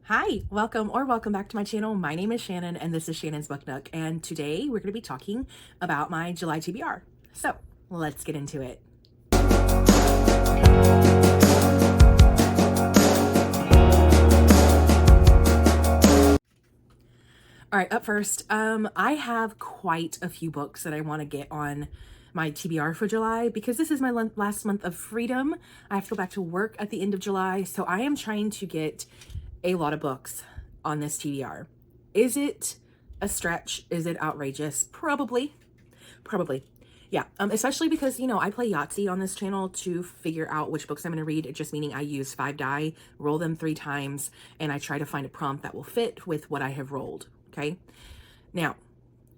Hi, welcome back to my channel. My name is Shannon and this is Shannon's Book Nook, and today we're going to be talking about my July TBR. So let's get into it. All right, up first, I have quite a few books that I want to get on my TBR for July because this is my last month of freedom. I have to go back to work at the end of July, so I am trying to get a lot of books on this TBR. Is it a stretch? Is it outrageous? Probably. Yeah, especially because, I play Yahtzee on this channel to figure out which books I'm going to read. It just meaning I use 5 die, roll them 3 times, and I try to find a prompt that will fit with what I have rolled, okay? Now,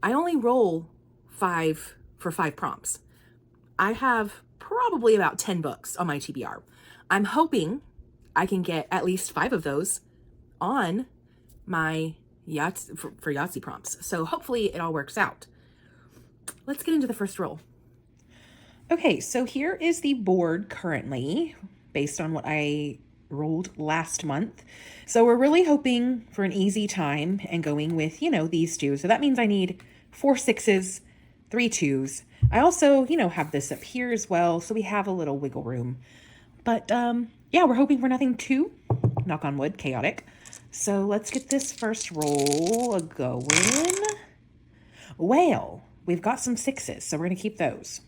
I only roll 5 for 5 prompts. I have probably about 10 books on my TBR. I'm hoping I can get at least 5 of those on my Yahtzee for Yahtzee prompts. So hopefully it all works out. Let's get into the first roll. Okay, so here is the board currently based on what I rolled last month. So we're really hoping for an easy time and going with, these two. So that means I need 4 6s, 3 2s. I also, have this up here as well. So we have a little wiggle room. But yeah, we're hoping for nothing too, knock on wood, chaotic. So let's get this first roll going. Well, we've got some 6s, so we're going to keep those.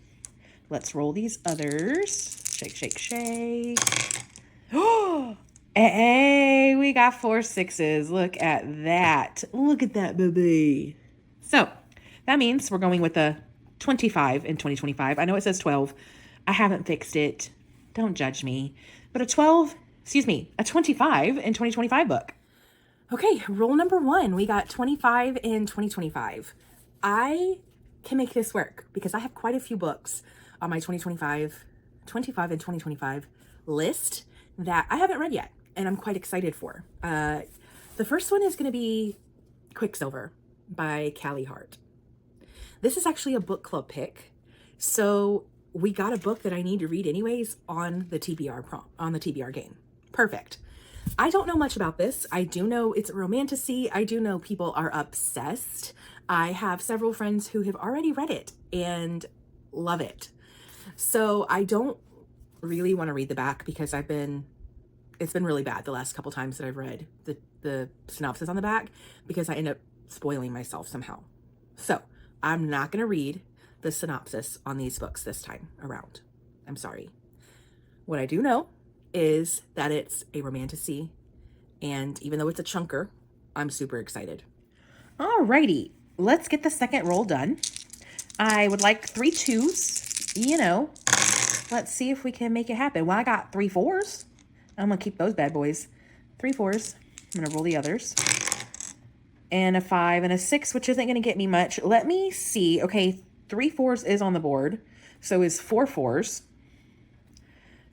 Let's roll these others. Shake, shake, shake. Oh, hey, we got 4 6s. Look at that. Look at that, baby. So that means we're going with a 25 in 2025. I know it says 12. I haven't fixed it. Don't judge me. But a 25 in 2025 book. Okay, roll number 1. We got 25 in 2025. I can make this work because I have quite a few books on my 25 and 2025 list that I haven't read yet and I'm quite excited for. The first one is going to be Quicksilver by Callie Hart. This is actually a book club pick. So we got a book that I need to read anyways on the TBR prompt, on the TBR game. Perfect. I don't know much about this. I do know it's a romantasy. I do know people are obsessed. I have several friends who have already read it and love it. So I don't really want to read the back because it's been really bad the last couple times that I've read the synopsis on the back because I end up spoiling myself somehow. So I'm not going to read the synopsis on these books this time around. I'm sorry. What I do know is that it's a romantasy, and even though it's a chunker, I'm super excited. Alrighty, let's get the second roll done. I would like 3 2s, let's see if we can make it happen. Well, I got 3 4s. I'm gonna keep those bad boys. 3 4s. I'm gonna roll the others. And a 5 and a 6, which isn't gonna get me much. Let me see. Okay, 3 4s is on the board. So is 4 4s.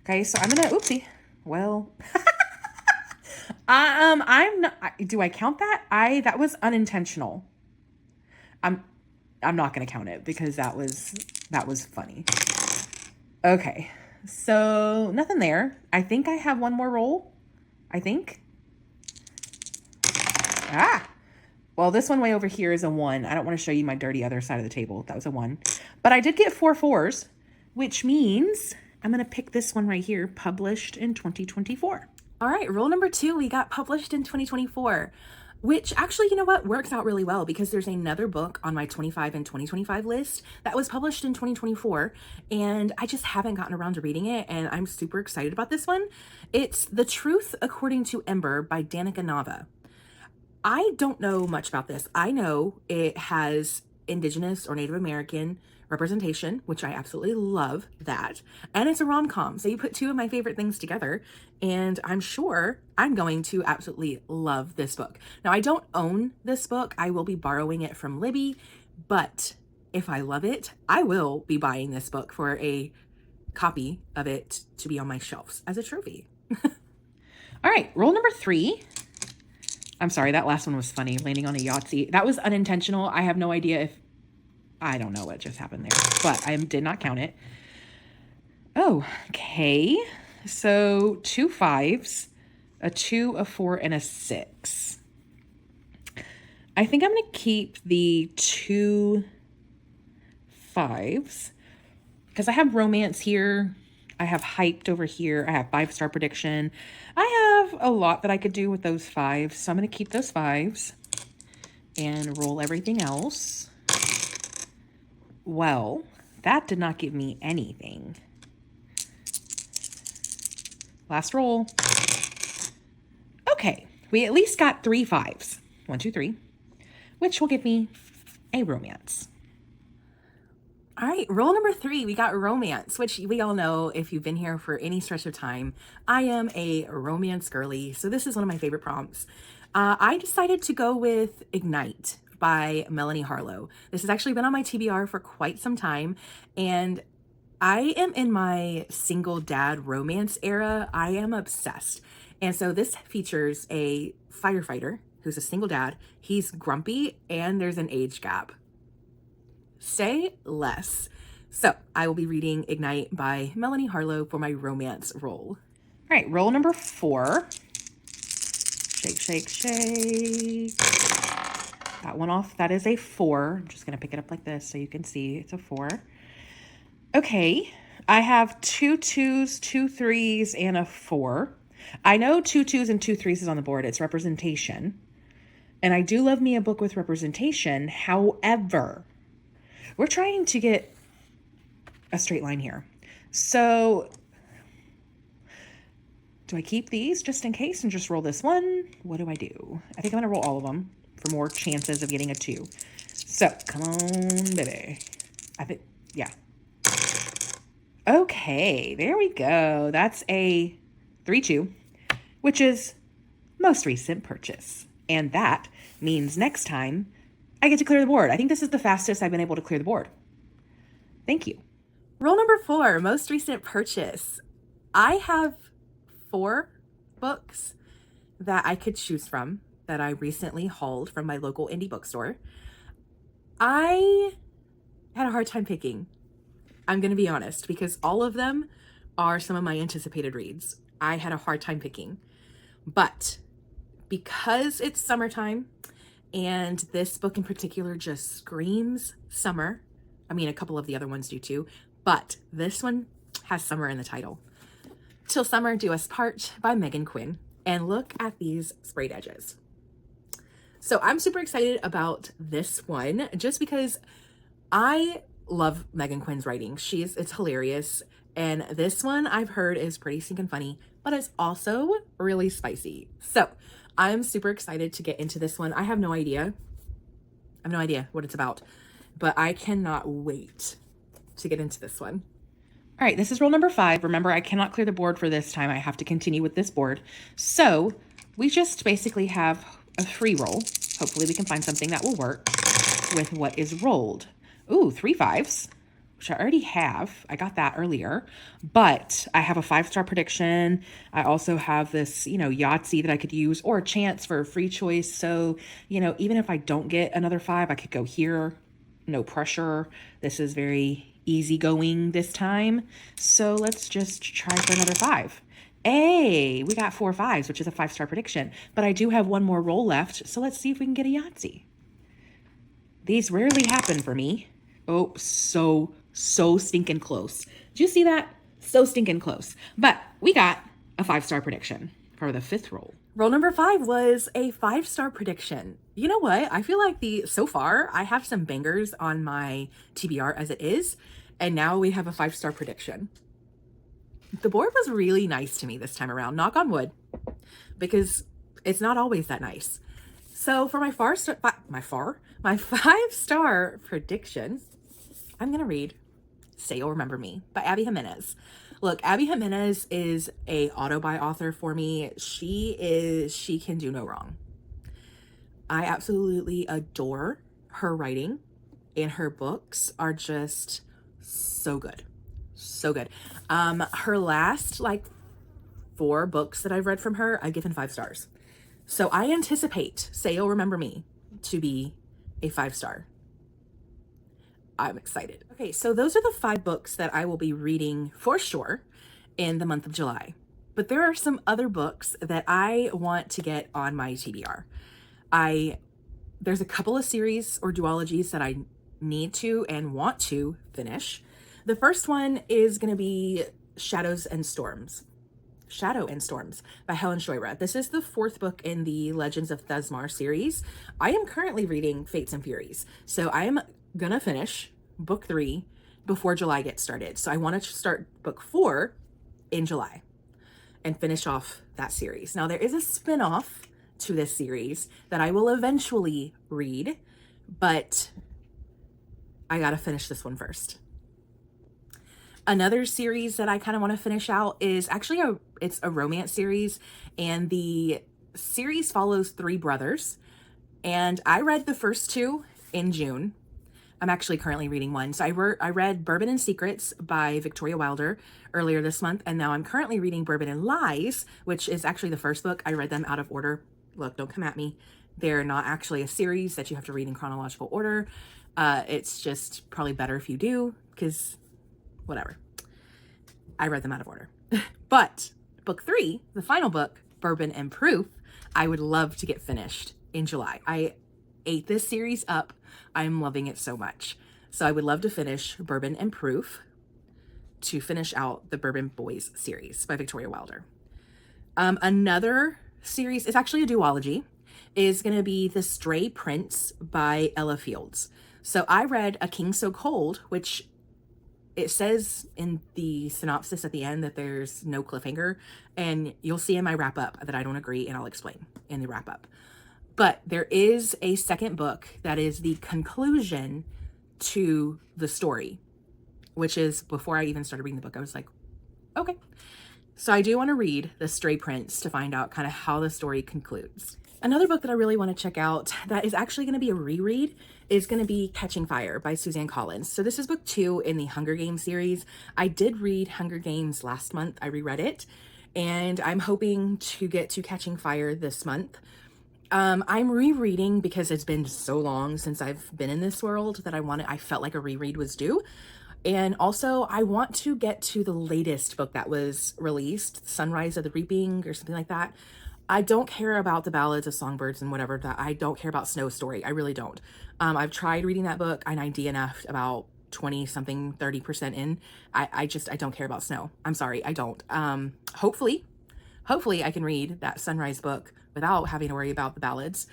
Okay, so I'm gonna, oopsie. Well, I'm not, do I count that? That was unintentional. I'm not gonna count it because that was funny. Okay, so nothing there. I think I have one more roll. I think. Well, this one way over here is a 1. I don't want to show you my dirty other side of the table. That was a 1. But I did get 4 4s, which means I'm going to pick this one right here, published in 2024. All right, roll number 2, we got published in 2024, which actually, you know what, works out really well because there's another book on my 25 and 2025 list that was published in 2024, and I just haven't gotten around to reading it, and I'm super excited about this one. It's The Truth According to Ember by Danica Nava. I don't know much about this. I know it has Indigenous or Native American representation, which I absolutely love that. And it's a rom-com. So you put 2 of my favorite things together, and I'm sure I'm going to absolutely love this book. Now, I don't own this book. I will be borrowing it from Libby, but if I love it, I will be buying this book for a copy of it to be on my shelves as a trophy. All right, roll number 3. I'm sorry, that last one was funny, landing on a Yahtzee. That was unintentional. I have no idea if, I don't know what just happened there, but I did not count it. Oh, okay. So 2 5s, a 2, a 4, and a 6. I think I'm going to keep the 2 5s because I have romance here. I have hyped over here. I have 5-star prediction. I have a lot that I could do with those 5s. So I'm going to keep those 5s and roll everything else. Well, that did not give me anything. Last roll. Okay, we at least got 3 5s. 1, 2, 3, which will give me a romance. All right, roll number 3, we got romance, which we all know if you've been here for any stretch of time, I am a romance girly. So this is one of my favorite prompts. I decided to go with Ignite by Melanie Harlow. This has actually been on my TBR for quite some time, and I am in my single dad romance era. I am obsessed. And so this features a firefighter who's a single dad. He's grumpy and there's an age gap. Say less. So I will be reading Ignite by Melanie Harlow for my romance roll. All right, roll number 4. Shake, shake, shake. That one off. That is a 4. I'm just going to pick it up like this so you can see it's a 4. Okay, I have 2 2s, 2 3s, and a 4. I know 2 2s and 2 3s is on the board. It's representation. And I do love me a book with representation. However, we're trying to get a straight line here. So do I keep these just in case and just roll this one? What do I do? I think I'm going to roll all of them for more chances of getting a 2. So come on, baby. I think, yeah. Okay, there we go. That's a 3-2, which is most recent purchase. And that means next time I get to clear the board. I think this is the fastest I've been able to clear the board. Thank you. Roll number 4, most recent purchase. I have 4 books that I could choose from that I recently hauled from my local indie bookstore. I had a hard time picking. I'm going to be honest, because all of them are some of my anticipated reads. I had a hard time picking. But because it's summertime, and this book in particular just screams summer. I mean, a couple of the other ones do too, but this one has summer in the title. Till Summer Do Us Part by Megan Quinn. And look at these sprayed edges. So I'm super excited about this one just because I love Megan Quinn's writing. It's hilarious. And this one I've heard is pretty stinking funny, but it's also really spicy. So I'm super excited to get into this one. I have no idea. What it's about, but I cannot wait to get into this one. All right, this is roll number 5. Remember, I cannot clear the board for this time. I have to continue with this board. So we just basically have a free roll. Hopefully we can find something that will work with what is rolled. Ooh, 3 5s. Which I already have. I got that earlier, but I have a 5-star prediction. I also have this, Yahtzee that I could use or a chance for a free choice. So, even if I don't get another 5, I could go here. No pressure. This is very easygoing this time. So let's just try for another 5. Hey, we got 4 5s, which is a 5-star prediction, but I do have one more roll left. So let's see if we can get a Yahtzee. These rarely happen for me. Oh, so stinking close. Did you see that? So stinking close. But we got a 5-star prediction for the 5th roll. Roll number 5 was a 5-star prediction. You know what? I feel like so far I have some bangers on my TBR as it is, and now we have a 5-star prediction. The board was really nice to me this time around, knock on wood, because it's not always that nice. So for my 5-star prediction, I'm going to read Say You'll Remember Me by Abby Jimenez. Look, Abby Jimenez is a auto-buy author for me. She can do no wrong. I absolutely adore her writing, and her books are just so good. So good. Her last 4 books that I've read from her, I've given 5 stars. So I anticipate Say You'll Remember Me to be a 5-star. I'm excited. Okay, so those are the 5 books that I will be reading for sure in the month of July. But there are some other books that I want to get on my TBR. There's a couple of series or duologies that I need to and want to finish. The first one is going to be Shadow and Storms by Helen Shoira. This is the fourth book in the Legends of Thesmar series. I am currently reading Fates and Furies, so I am gonna finish book 3 before July gets started. So I want to start book 4 in July and finish off that series. Now there is a spin-off to this series that I will eventually read, but I gotta finish this one first. Another series that I kind of want to finish out is actually it's a romance series, and the series follows 3 brothers, and I read the first 2 in June. I'm actually currently reading one. So I read Bourbon and Secrets by Victoria Wilder earlier this month, and now I'm currently reading Bourbon and Lies, which is actually the first book. I read them out of order. Look, don't come at me. They're not actually a series that you have to read in chronological order. It's just probably better if you do, because whatever. I read them out of order. But book 3, the final book, Bourbon and Proof, I would love to get finished in July. I ate this series up. I'm loving it so much. So I would love to finish Bourbon and Proof to finish out the Bourbon Boys series by Victoria Wilder. Another series, it's actually a duology, is going to be The Stray Prince by Ella Fields. So I read A King So Cold, which it says in the synopsis at the end that there's no cliffhanger, and you'll see in my wrap up that I don't agree, and I'll explain in the wrap up. But there is a second book that is the conclusion to the story, which is before I even started reading the book, I was like, okay. So I do want to read The Stray Prince to find out kind of how the story concludes. Another book that I really want to check out that is actually going to be a reread is going to be Catching Fire by Suzanne Collins. So this is book 2 in the Hunger Games series. I did read Hunger Games last month. I reread it, and I'm hoping to get to Catching Fire this month. I'm rereading because it's been so long since I've been in this world that I felt like a reread was due. And also I want to get to the latest book that was released, Sunrise of the Reaping or something like that. I don't care about the Ballads of Songbirds and whatever that. I don't care about Snow Story. I really don't. I've tried reading that book and I DNF'd about 20 something, 30% in. I don't care about Snow. I'm sorry. I don't. Hopefully I can read that Sunrise book without having to worry about the ballads.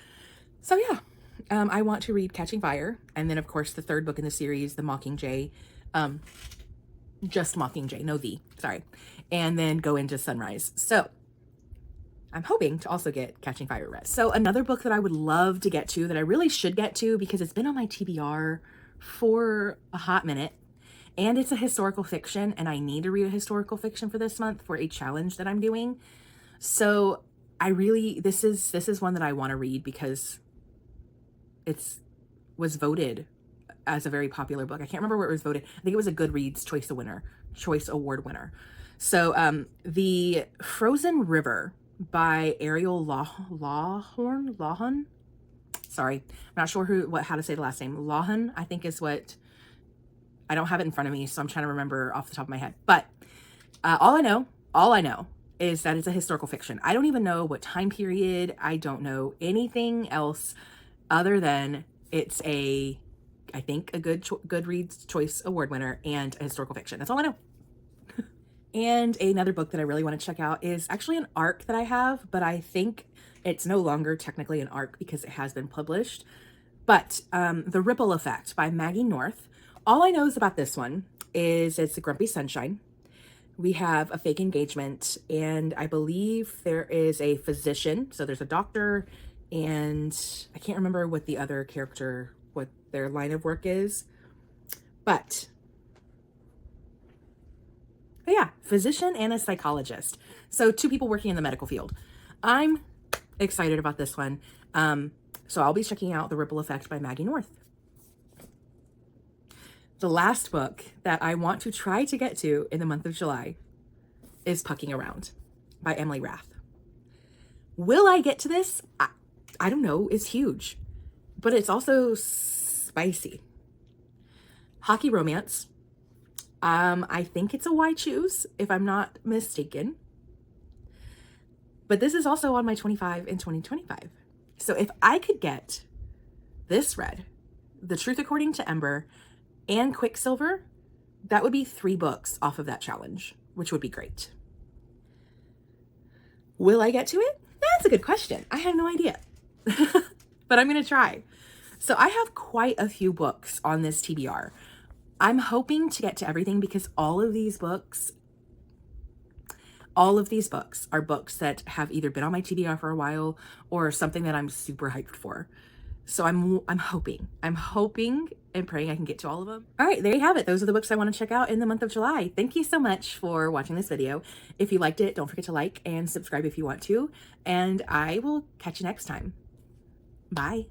So yeah, I want to read Catching Fire. And then of course the third book in the series, The Mockingjay, just Mockingjay, no the, sorry. And then go into Sunrise. So I'm hoping to also get Catching Fire read. So another book that I would love to get to, that I really should get to because it's been on my TBR for a hot minute, and it's a historical fiction, and I need to read a historical fiction for this month for a challenge that I'm doing. So this is one that I want to read because was voted as a very popular book. I can't remember where it was voted. I think it was a Goodreads Choice Award winner. So The Frozen River by Ariel Lawhon. Sorry, I'm not sure how to say the last name. Lawhon, I think is what. I don't have it in front of me, so I'm trying to remember off the top of my head. But all I know is that it's a historical fiction. I don't even know what time period. I don't know anything else other than it's I think a Goodreads Choice Award winner and a historical fiction. That's all I know. And another book that I really want to check out is actually an ARC that I have, but I think it's no longer technically an ARC because it has been published. But The Ripple Effect by Maggie North. All I know is about this one is it's a Grumpy Sunshine. We have a fake engagement, and I believe there is a physician. So there's a doctor, and I can't remember what the other character, what their line of work is. But yeah, physician and a psychologist. So 2 people working in the medical field. I'm excited about this one. So I'll be checking out The Ripple Effect by Maggie North. The last book that I want to try to get to in the month of July is Pucking Around by Emily Rath. Will I get to this? I don't know. It's huge, but it's also spicy. Hockey romance. I think it's a Why Choose, if I'm not mistaken. But this is also on my 25 in 2025. So if I could get this read, The Truth According to Ember, and Quicksilver, that would be 3 books off of that challenge, which would be great. Will I get to it? That's a good question. I have no idea, but I'm going to try. So I have quite a few books on this TBR. I'm hoping to get to everything because all of these books are books that have either been on my TBR for a while or something that I'm super hyped for. So I'm hoping and praying I can get to all of them. All right, there you have it. Those are the books I want to check out in the month of July. Thank you so much for watching this video. If you liked it, don't forget to like and subscribe if you want to, and I will catch you next time. Bye.